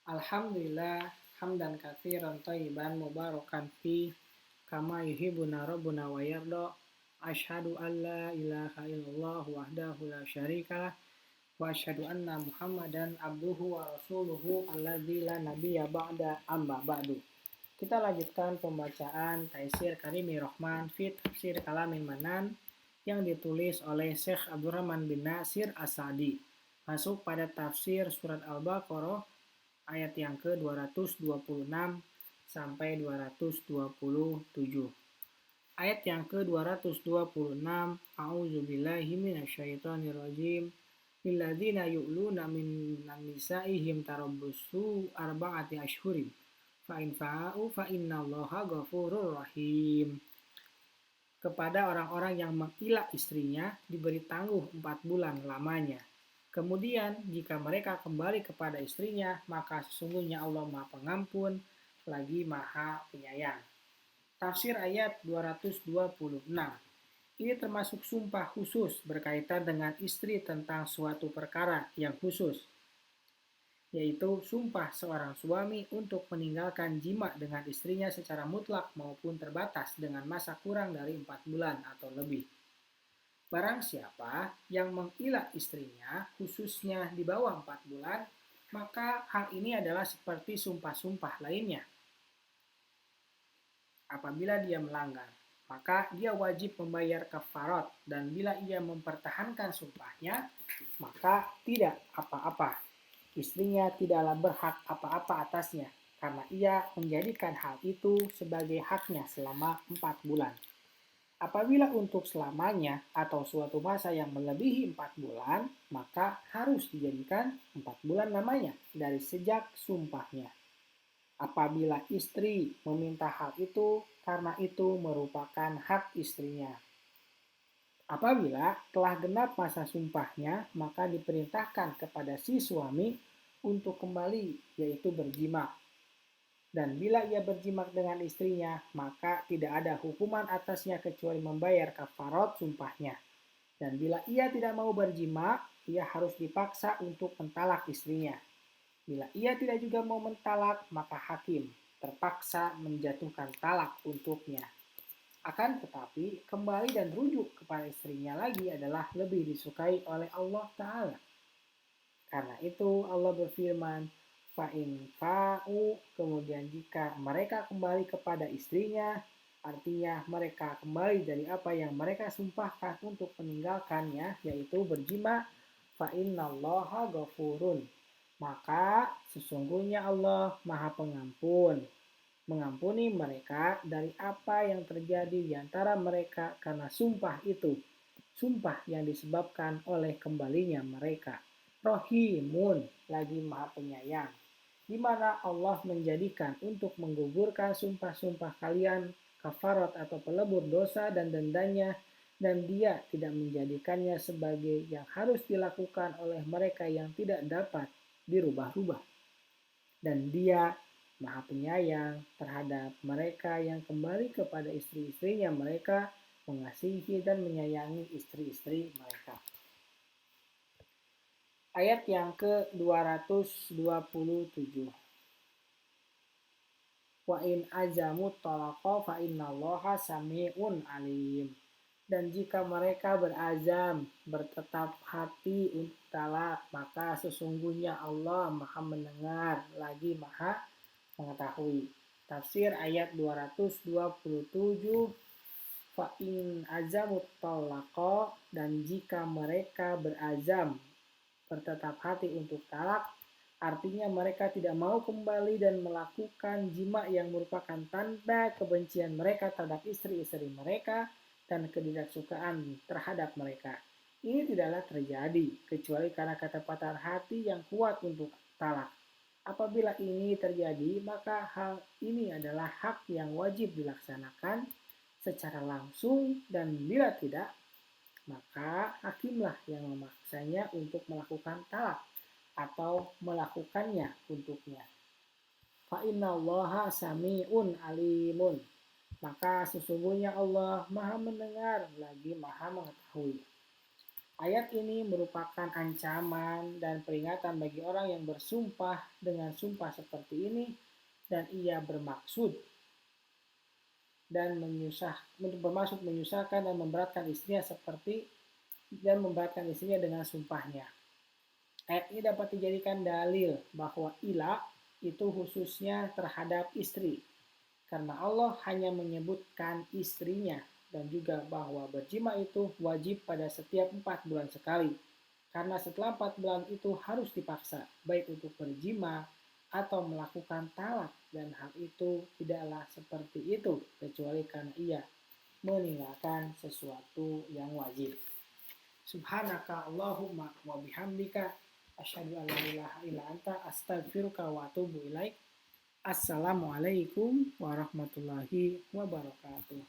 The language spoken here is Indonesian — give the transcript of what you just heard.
Alhamdulillah hamdan katsiran thayyiban mubarakan fi kama yuhibbuna rabbuna wa yarda. Asyhadu an la ilaha illallah wahdahu la syarikalah wa asyhadu anna Muhammadan abduhu wa rasuluhu alladzi la nabiyya ba'da amma ba'du. Kita lanjutkan pembacaan Taisir Karimi Rahman fi Tafsir Kalamin Manan yang ditulis oleh Syekh Abdurrahman bin Nasir As-Sa'di. Masuk pada tafsir surat Al-Baqarah ayat yang ke-226 sampai 227. Ayat yang ke-226, A'udzubillahi minasyaitonirrajim. Lilladzina yu'luna min nisa'ihim tarabbusu arba'ati asyhurin. Fa in fa'u fa innallaha ghafurur rahim. Kepada orang-orang yang mengilah istrinya diberi tangguh 4 bulan lamanya. Kemudian jika mereka kembali kepada istrinya, maka sesungguhnya Allah Maha Pengampun lagi Maha Penyayang. Tafsir ayat 226. Ini termasuk sumpah khusus berkaitan dengan istri tentang suatu perkara yang khusus, yaitu sumpah seorang suami untuk meninggalkan jima dengan istrinya secara mutlak maupun terbatas dengan masa kurang dari 4 bulan atau lebih. Barang siapa yang mengilah istrinya, khususnya di bawah 4 bulan, maka hal ini adalah seperti sumpah-sumpah lainnya. Apabila dia melanggar, maka dia wajib membayar kafarat, dan bila ia mempertahankan sumpahnya, maka tidak apa-apa. Istrinya tidaklah berhak apa-apa atasnya, karena ia menjadikan hal itu sebagai haknya selama 4 bulan. Apabila untuk selamanya atau suatu masa yang melebihi 4 bulan, maka harus dijadikan 4 bulan lamanya dari sejak sumpahnya. Apabila istri meminta hal itu, karena itu merupakan hak istrinya. Apabila telah genap masa sumpahnya, maka diperintahkan kepada si suami untuk kembali, yaitu berjima. Dan bila ia berjimak dengan istrinya, maka tidak ada hukuman atasnya kecuali membayar kafarat sumpahnya. Dan bila ia tidak mau berjima, ia harus dipaksa untuk mentalak istrinya. Bila ia tidak juga mau mentalak, maka hakim terpaksa menjatuhkan talak untuknya. Akan tetapi, kembali dan rujuk kepada istrinya lagi adalah lebih disukai oleh Allah Ta'ala. Karena itu Allah berfirman, fa'in fa'u, kemudian jika mereka kembali kepada istrinya, artinya mereka kembali dari apa yang mereka sumpahkan untuk meninggalkannya, yaitu berjima, fa'innallaha ghafurun, maka sesungguhnya Allah Maha Pengampun, mengampuni mereka dari apa yang terjadi di antara mereka karena sumpah itu, sumpah yang disebabkan oleh kembalinya mereka. Rahimun, lagi Maha Penyayang, di mana Allah menjadikan untuk menggugurkan sumpah-sumpah kalian kafarat atau pelebur dosa dan dendanya, dan dia tidak menjadikannya sebagai yang harus dilakukan oleh mereka yang tidak dapat dirubah-rubah. Dan dia Maha Penyayang terhadap mereka yang kembali kepada istri-istrinya mereka, mengasihi dan menyayangi istri-istri mereka. Ayat yang ke-227. Wa in azamu talaqa fa innallaha sami'un alim. Dan jika mereka berazam, bertetap hati untuk talak, maka sesungguhnya Allah Maha mendengar, lagi Maha mengetahui. Tafsir ayat 227. Fa in azamu talaqa, dan jika mereka berazam, bertetap hati untuk talak, artinya mereka tidak mau kembali dan melakukan jima yang merupakan tanda kebencian mereka terhadap istri-istri mereka dan ketidaksukaan terhadap mereka. Ini tidaklah terjadi kecuali karena ketepatan hati yang kuat untuk talak. Apabila ini terjadi, maka hal ini adalah hak yang wajib dilaksanakan secara langsung, dan bila tidak, maka hakimlah yang memaksanya untuk melakukan talak atau melakukannya untuknya. Fa innallaha sami'un alimun, maka sesungguhnya Allah Maha mendengar lagi Maha mengetahui. Ayat ini merupakan ancaman dan peringatan bagi orang yang bersumpah dengan sumpah seperti ini dan ia bermaksud menyusahkan dan memberatkan istrinya dengan sumpahnya. Ayat ini dapat dijadikan dalil bahwa ila itu khususnya terhadap istri, karena Allah hanya menyebutkan istrinya, dan juga bahwa berjima itu wajib pada setiap 4 bulan sekali. Karena setelah 4 bulan itu harus dipaksa, baik untuk berjima atau melakukan talak, dan hal itu tidaklah seperti itu kecuali karena ia meninggalkan sesuatu yang wajib. Subhanaka Allahumma wa bihamdika asyhadu an la ilaha illa anta astaghfiruka wa atubu ilaik. Assalamualaikum warahmatullahi wabarakatuh.